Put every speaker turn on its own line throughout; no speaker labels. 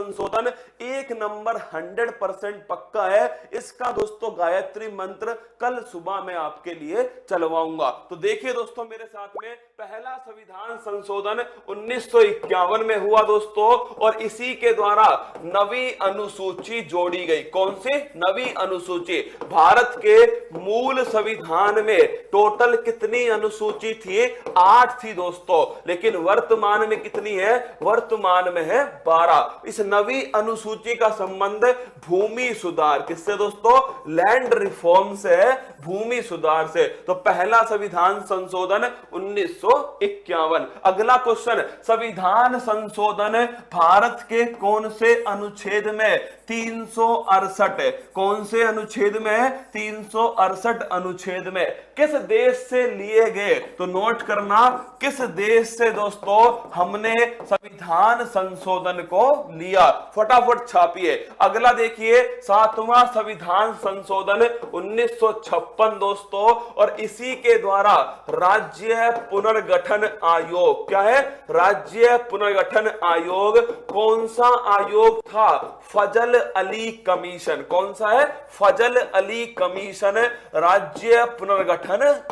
संशोधन एक नंबर 100% पक्का है। इसका दोस्तों गायत्री मंत्र कल सुबह मैं आपके लिए चलवाऊंगा। तो देखिए दोस्तों मेरे साथ में, पहला संविधान संशोधन 1951 में हुआ दोस्तों, और इसी के द्वारा नवी अनुसूची जोड़ी गई। कौन सी नवी अनुसूची? भारत के मूल संविधान में टोटल कितनी अनुसूची थी? 8 थी दोस्तों, लेकिन वर्तमान में कितनी है? वर्तमान में है 12। इस नवी अनुसूची का संबंध भूमि सुधार किससे दोस्तों? लैंड रिफॉर्म से है, भूमि सुधार से। तो पहला संविधान संशोधन 1951। अगला क्वेश्चन, संविधान संशोधन भारत के कौन से अनुच्छेद में? 368। कौन से अनुच्छेद में? 368 अनुच्छेद में। किस देश से लिए गए? तो नोट करना, किस देश से दोस्तों हमने संविधान संशोधन को लिया? फटाफट छापिए। अगला देखिए, 7वां संविधान संशोधन 1956 दोस्तों, और इसी के द्वारा राज्य पुनर्गठन आयोग, क्या है? राज्य पुनर्गठन आयोग। कौन सा आयोग था? फजल अली कमीशन। कौन सा है? फजल अली कमीशन, राज्य पुनर्गठन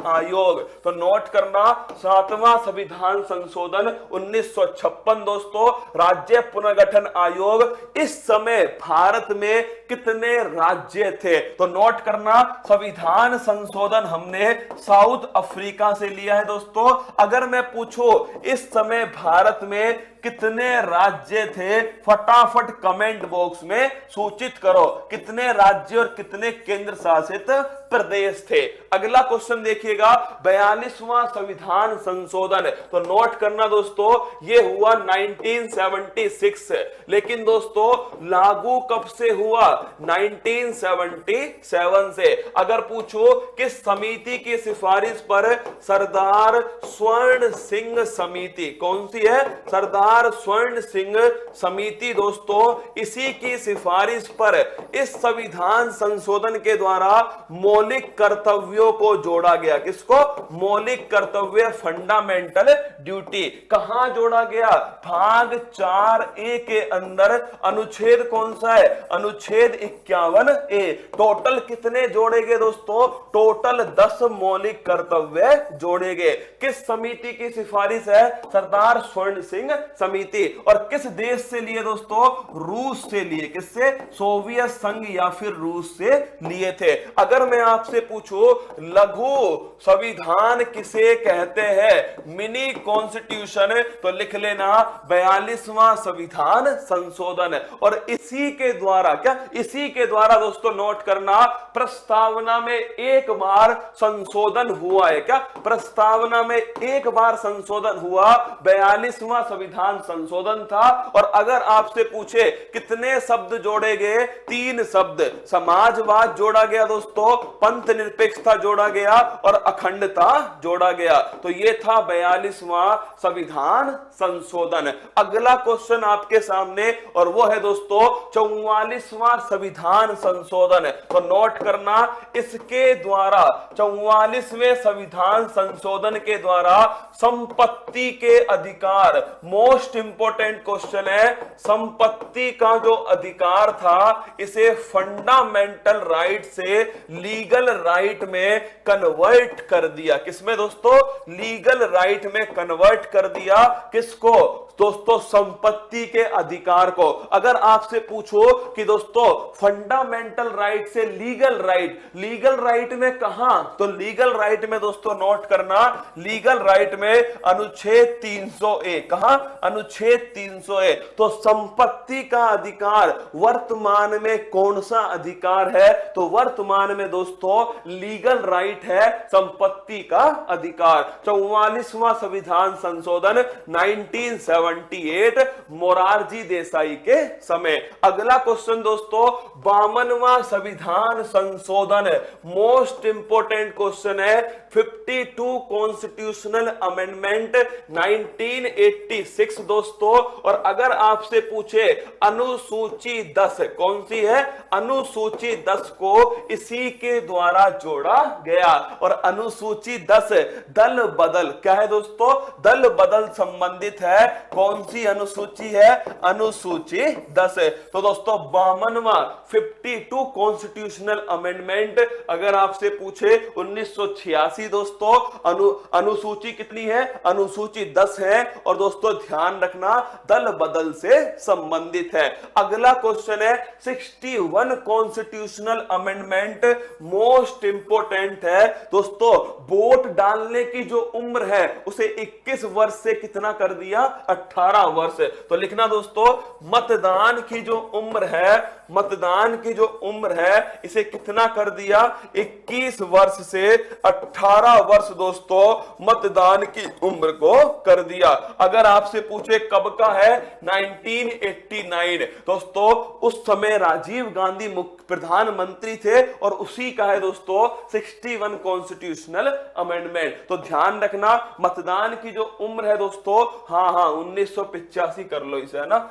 आयोग। तो नोट करना, 7वां संविधान संशोधन 1956 दोस्तों, राज्य पुनर्गठन आयोग। इस समय भारत में कितने राज्य थे? तो नोट करना, संविधान संशोधन हमने साउथ अफ्रीका से लिया है दोस्तों। अगर मैं पूछूं इस समय भारत में कितने राज्य थे, फटाफट कमेंट बॉक्स में सूचित करो, कितने राज्य और कितने केंद्र शासित प्रदेश थे। अगला क्वेश्चन देखिएगा, 42वां संविधान संशोधन। तो नोट करना दोस्तों, यह हुआ 1976, लेकिन दोस्तों लागू कब से हुआ? 1977 से। अगर पूछो किस समिति की सिफारिश पर? सरदार स्वर्ण सिंह समिति। कौन सी है? सरदार स्वर्ण सिंह समिति दोस्तों, इसी की सिफारिश पर इस संविधान संशोधन के द्वारा मौलिक कर्तव्यों को जोड़ा गया। किसको? मौलिक कर्तव्य, फंडामेंटल ड्यूटी। कहां जोड़ा गया? भाग 4A के अंदर। अनुच्छेद कौन सा है? अनुच्छेद 51A। टोटल कितने जोड़े गए दोस्तों? टोटल 10 मौलिक कर्तव्य जोड़े गए। किस समिति की सिफारिश है? सरदार स्वर्ण सिंह समिति। और किस देश से लिए दोस्तों? रूस से लिए। किससे? सोवियत संघ या फिर रूस से लिए थे। अगर मैं आपसे पूछूं लघु संविधान किसे कहते हैं? Mini constitution. तो लिख लेना 42वां संविधान संशोधन। और इसी के द्वारा, क्या इसी के द्वारा दोस्तों नोट करना, प्रस्तावना में एक बार संशोधन हुआ है। क्या प्रस्तावना में एक बार संशोधन हुआ? 42वां संविधान संशोधन था। और अगर आपसे पूछे कितने शब्द जोड़े गए? 3 शब्द। समाजवाद जोड़ा गया दोस्तों, पंथ निरपेक्षता जोड़ा गया और अखंडता जोड़ा गया। तो यह था 42वां संविधान संशोधन। अगला क्वेश्चन आपके सामने, और वो है दोस्तों 44वां संविधान संशोधन। तो नोट करना, इसके द्वारा 44वें संविधान संशोधन के द्वारा संपत्ति के अधिकार, मोस्ट इंपोर्टेंट क्वेश्चन है, संपत्ति का जो अधिकार था इसे फंडामेंटल राइट से लीगल राइट में कन्वर्ट कर दिया। किसमें दोस्तों? लीगल राइट में कन्वर्ट कर दिया। किसको दोस्तों? संपत्ति के अधिकार को। अगर आपसे पूछो कि दोस्तों फंडामेंटल राइट से लीगल राइट, लीगल राइट में कहां? तो लीगल राइट में दोस्तों नोट करना, लीगल राइट में अनुच्छेद 300A। कहां? अनुच्छेद 300A। तो संपत्ति का अधिकार वर्तमान में कौन सा अधिकार है? तो वर्तमान में दोस्तों लीगल राइट है संपत्ति का अधिकार। 44वां संविधान संशोधन 1978 मोरारजी देसाई के समय। अगला क्वेश्चन दोस्तों 52वां संविधान संशोधन, मोस्ट इंपोर्टेंट क्वेश्चन है, 52 कॉन्स्टिट्यूशनल अमेंडमेंट 1986 दोस्तों। और अगर आपसे पूछे अनुसूची 10 कौन सी है? अनुसूची 10 को इसी के द्वारा जोड़ा गया। और अनुसूची 10 दल बदल, क्या है दोस्तों? दल बदल संबंधित है कौन सी अनुसूची है? अनुसूची 10 है। तो दोस्तों 52वां 52 कॉन्स्टिट्यूशनल अमेंडमेंट अगर आपसे पूछे 1986 दोस्तों अनुसूची कितनी है? अनुसूची 10 है। और दोस्तों ध्यान रखना दल बदल से संबंधित है। अगला क्वेश्चन है 61 कॉन्स्टिट्यूशनल अमेंडमेंट मोस्ट इंपोर्टेंट है दोस्तों। वोट डालने की जो उम्र है उसे 21 वर्ष से कितना कर दिया? 18 वर्ष। तो लिखना दोस्तों मतदान की जो उम्र है, मतदान की जो उम्र है इसे कितना कर दिया? 21 वर्ष से 18 वर्ष दोस्तों मतदान की उम्र को कर दिया। अगर आपसे पूछे कब का है? 1989 दोस्तों, उस समय राजीव गांधी प्रधानमंत्री थे और उसी का है दोस्तों 61 कॉन्स्टिट्यूशनल अमेंडमेंट। तो ध्यान रखना मतदान की जो उम्र है दोस्तों, हाँ 1985 कर लो इसे, है ना?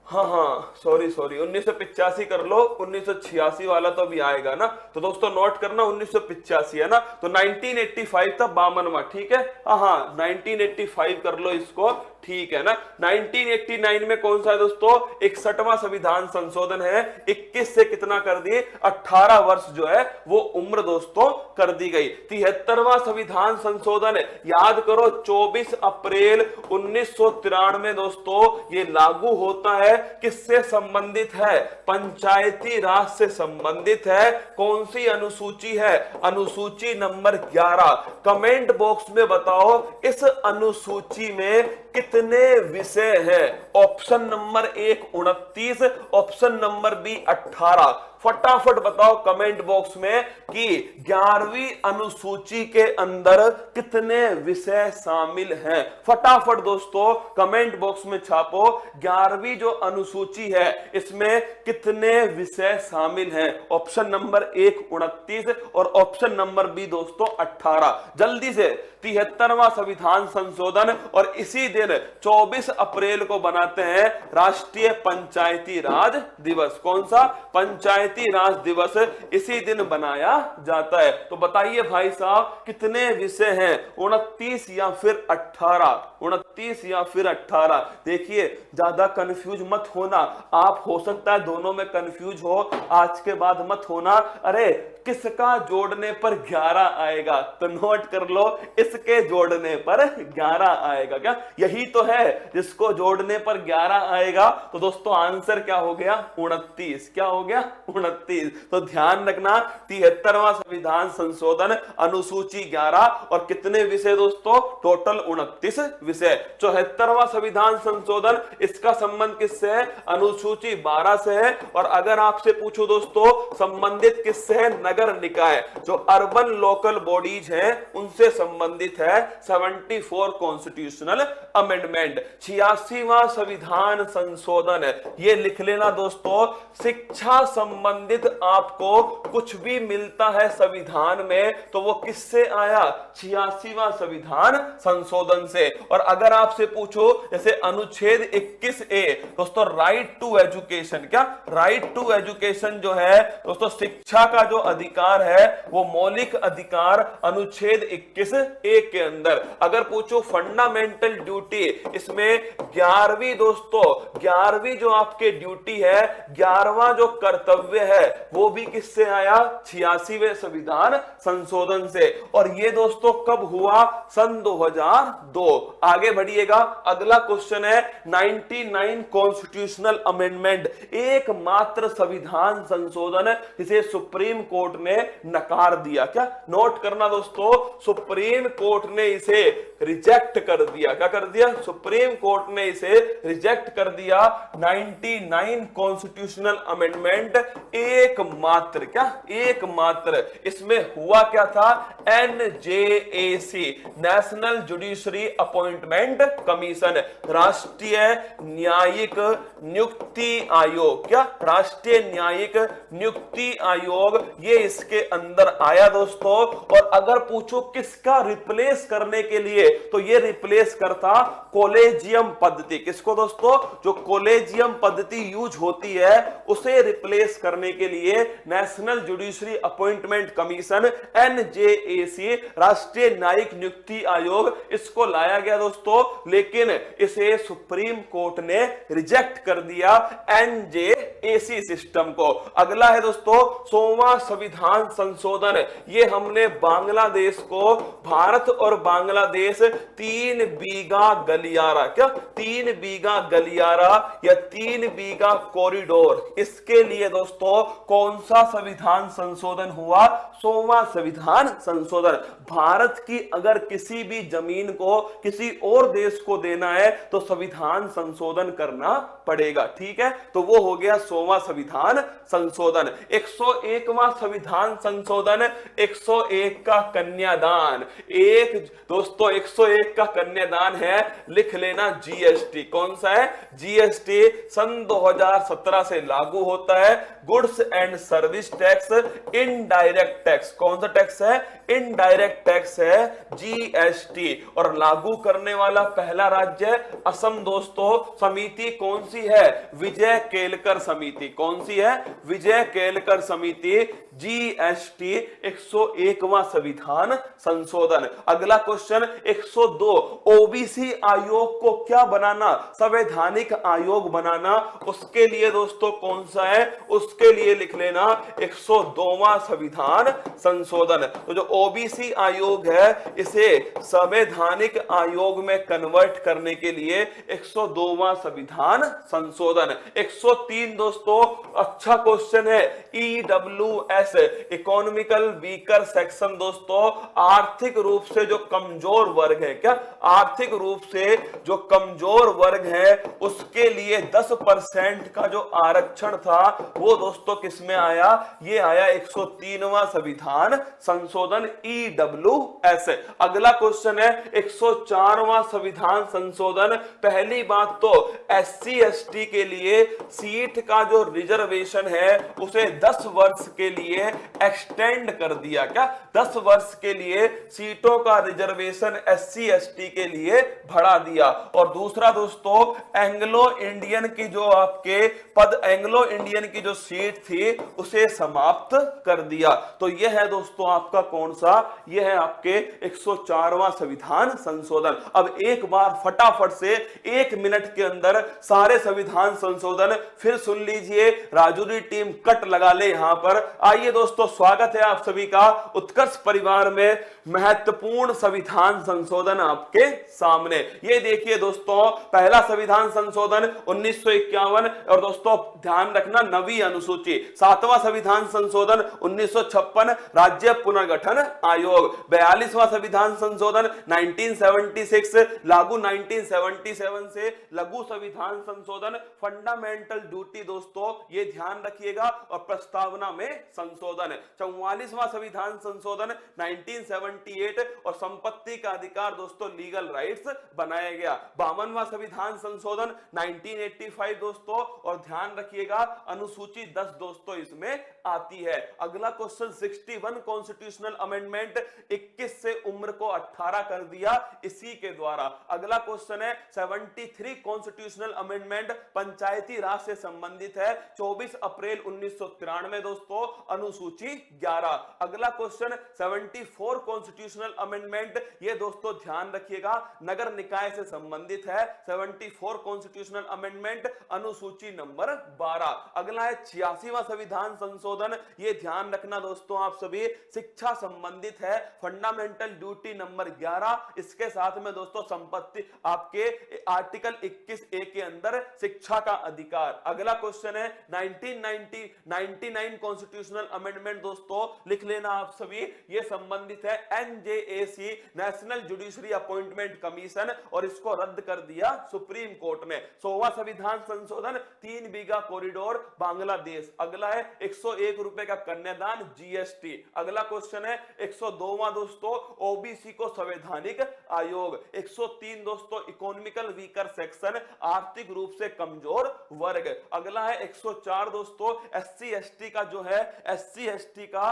हाँ सॉरी 1985 कर लो, 1986 वाला तो अभी आएगा ना। तो दोस्तों नोट करना 1985 है ना। तो 1985 था 52वां, ठीक है? हाँ 1985 कर लो इसको, ठीक है ना। 1989 में कौन सा है दोस्तों? 61वां संविधान संशोधन है। 21 से कितना कर दिए? 18 वर्ष जो है वो उम्र दोस्तों कर दी गई। 73वां संविधान संशोधन याद करो 24 अप्रैल 1993 दोस्तों ये लागू होता है। किससे संबंधित है? पंचायती राज से संबंधित है। कौन सी अनुसूची है? अनुसूची नंबर 11। कमेंट बॉक्स में बताओ इस अनुसूची में कितने विषय हैं? Option number 1 29, option number B 18। फटाफट बताओ कमेंट बॉक्स में कि 11वीं अनुसूची के अंदर कितने विषय शामिल हैं। फटाफट दोस्तों कमेंट बॉक्स में छापो 11वीं जो अनुसूची है इसमें कितने विषय शामिल हैं। ऑप्शन नंबर 1 29 और ऑप्शन नंबर बी दोस्तों 18। जल्दी से 73वां संविधान संशोधन और इसी दिन 24 अप्रैल को बनाते हैं राष्ट्रीय पंचायती राज दिवस। कौन सा? पंचायती राज दिवस इसी दिन बनाया जाता है। तो बताइए भाई साहब कितने विषय हैं? 29 या फिर 18? 29 या फिर 18? देखिए ज्यादा कंफ्यूज मत होना, आप हो सकता है दोनों में कंफ्यूज हो, आज के बाद मत होना। अरे किसका जोड़ने पर 11 आएगा? तो नोट कर लो इसके जोड़ने पर 11 आएगा। क्या यही तो है जिसको जोड़ने पर 11 आएगा? तो दोस्तों आंसर क्या हो गया? 29। क्या हो गया? 29। तो ध्यान रखना 73वां संविधान संशोधन अनुसूची 11 और कितने विषय दोस्तों? टोटल 29 विषय। 74वां संविधान संशोधन इसका संबंध किससे है? अनुसूची 12 से है। और अगर आपसे पूछो दोस्तों संबंधित किससे है? नगर निकाय जो अर्बन लोकल बॉडीज हैं उनसे संबंधित है 74 कॉन्स्टिट्यूशनल अमेंडमेंट। 86वां संविधान संशोधन ये लिख लेना दोस्तों। शिक्षा संबंधित आपको कुछ भी मिलता है संविधान में तो वो किससे आया? 86वां संविधान संशोधन से। और अगर आपसे पूछो जैसे अनुच्छेद 21A दोस्तों राइट टू एजुकेशन, क्या राइट टू एजुकेशन जो है दोस्तों शिक्षा का जो अधिकार है वो मौलिक अधिकार अनुच्छेद 21A के अंदर। अगर पूछो फंडामेंटल ड्यूटी इसमें 11वीं दोस्तों 11वीं जो आपके ड्यूटी है 11वां जो कर्तव्य है वो भी किससे आया? 86वें संविधान संशोधन से। और ये दोस्तों कब हुआ? सन 2002। आगे बढ़िएगा अगला क्वेश्चन है 99 कॉन्स्टिट्यूशनल अमेंडमेंट एकमात्र संविधान संशोधन जिसे सुप्रीम कोर्ट ने नकार दिया। क्या नोट करना दोस्तों सुप्रीम कोर्ट ने इसे रिजेक्ट कर दिया। क्या कर दिया? सुप्रीम कोर्ट ने इसे रिजेक्ट कर दिया। 99 कॉन्स्टिट्यूशनल अमेंडमेंट एकमात्र, क्या एकमात्र इसमें हुआ क्या था? NJAC national judiciary appointment commission राष्ट्रीय न्यायिक नियुक्ति आयोग। क्या राष्ट्रीय न्यायिक नियुक्ति आयोग ये इसके अंदर आया दोस्तों। और अगर पूछो किसका रिप्लेस करने के लिए तो ये रिप्लेस करता कॉलेजियम पद्धति। किसको दोस्तों? जो कॉलेजियम पद्धति यूज होती है उसे रिप्लेस करने के लिए national judiciary appointment commission NJAC, राष्ट्रीय न्यायिक नियुक्ति आयोग, इसको लाया गया दोस्तों, लेकिन इसे सुप्रीम कोर्ट ने रिजेक्ट कर दिया एनजेएसी सिस्टम को। अगला है दोस्तों 100वां संविधान संशोधन। ये हमने बांग्लादेश को, भारत और बांग्लादेश 3 बीघा गलियारा, क्या 3 बीघा गलियारा या 3 बीघा कॉरिडोर, इसके लिए दोस्तों कौन सा संविधान संशोधन हुआ? 100वां संविधान संशोधन। भारत की अगर किसी भी जमीन को किसी और देश को देना है तो संविधान संशोधन करना पड़ेगा, ठीक है। तो वो हो गया 100वां संविधान संशोधन। 101वां संविधान संशोधन, 101 का कन्यादान। एक दोस्तों 101 का कन्यादान है, लिख लेना जीएसटी। कौन सा है? जीएसटी सन 2017 से लागू होता है। Goods and service tax, indirect tax. कौन सा टैक्स है? इनडायरेक्ट टैक्स है जीएसटी। और लागू करने वाला पहला राज्य असम दोस्तों। समिति कौन सी है? विजय केलकर समिति। कौन सी है? विजय केलकर समिति। जीएसटी 101वां संविधान संशोधन। अगला क्वेश्चन 102, ओबीसी आयोग को क्या बनाना? संवैधानिक आयोग बनाना। उसके लिए दोस्तों कौन सा है? उसके लिए लिख लेना 102वां संविधान संशोधन। तो जो ओबीसी आयोग है इसे संवैधानिक आयोग में कन्वर्ट करने के लिए 102वां संविधान संशोधन। 103 दोस्तों अच्छा क्वेश्चन है, ईडब्ल्यूएस इकोनॉमिकल वीकर सेक्शन दोस्तों, आर्थिक रूप से जो कमजोर वर्ग है, क्या आर्थिक रूप से जो कमजोर वर्ग है उसके लिए 10% का जो आरक्षण था वो दोस्तों किस में आया? ये आया 103वां संविधान संशोधन ईडब्ल्यूएस। अगला क्वेश्चन है 104वां संविधान संशोधन। पहली बात तो एससी एसटी के लिए सीट का जो रिजर्वेशन है उसे 10 वर्ष के लिए एक्सटेंड कर दिया। क्या 10 वर्ष के लिए सीटों का रिजर्वेशन एससी एसटी के लिए बढ़ा दिया। और दूसरा दोस्तों एंग्लो इंडियन की जो आपके पद, एंग्लो इंडियन की जो सीट थी उसे समाप्त कर दिया। तो यह है दोस्तों आपका कौन सा? यह है आपके 104वां संविधान संशोधन। अब एक बार फटाफट से 1 मिनट के अंदर सारे संविधान संशोधन फिर सुन लीजिए। राजूरी टीम कट लगा ले यहां पर। आइए दोस्तों, स्वागत है आप सभी का उत्कर्ष परिवार में। महत्वपूर्ण संविधान संशोधन आपके सामने। ये देखिए दोस्तों, पहला संविधान संशोधन 1951 और दोस्तों ध्यान रखना नवी अनुसूची। 7वां संविधान संशोधन 1956 राज्य पुनर्गठन आयोग। 42वां संविधान संशोधन 1976 लागू 1977 से लघु संविधान संशोधन फंडामेंटल ड्यूटी दोस्तों ये ध्यान रखिएगा और प्रस्तावना में संशोधन। 44वां संविधान संशोधन 1978 और संपत्ति का अधिकार दोस्तों लीगल राइट्स बनाया गया। 52वां संविधान संशोधन 1985 दोस्तों और ध्यान रखिएगा अनुसूची 10 दोस्तों इसमें आती है। अगला क्वेश्चन 61 कॉन्स्टिट्यूशनल अमेंडमेंट 21 से उम्र को 18 कर दिया इसी के द्वारा। अगला क्वेश्चन है 73 कॉन्स्टिट्यूशनल अमेंडमेंट पंचायती राज से संबंधित है। 24 अप्रैल 1993 दोस्तों अनुसूची 11। अगला क्वेश्चन 74 कॉन्स्टिट्यूशनल अमेंडमेंट ये दोस्तों ध्यान रखिएगा नगर निकाय से संबंधित है। 74 कॉन्स्टिट्यूशनल अमेंडमेंट अनुसूची नंबर 12। अगला है 86वां संविधान संशोधन। ये ध्यान रखना दोस्तों आप सभी शिक्षा संबंधित है। Fundamental duty number 11। इसके साथ में दोस्तों संपत्ति आपके आर्टिकल 21A के अंदर शिक्षा का अधिकार। अगला क्वेश्चन है 1999 कॉन्स्टिट्यूशनल अमेंडमेंट दोस्तों लिख लेना आप सभी। ये संबंधित है NJAC national judiciary appointment commission और इसको रद्द कर दिया सुप्रीम कोर्ट ने। 100वां संविधान संशोधन 3 बीघा कॉरिडोर बांग्लादेश। अगला है 101 रुपए का कन्यादान जीएसटी। अगला क्वेश्चन है 102वां दोस्तों ओबीसी को संवैधानिक आयोग। 103 दोस्तों इकोनॉमिकल वीकर सेक्शन आर्थिक रूप से कमजोर वर्ग। अगला है 104 दोस्तों एससी एसटी का जो है एससी एसटी का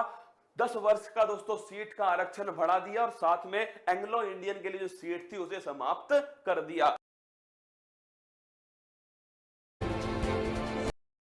10 वर्ष का दोस्तों सीट का आरक्षण बढ़ा दिया और साथ में एंग्लो इंडियन के लिए जो सीट थी उसे समाप्त कर दिया।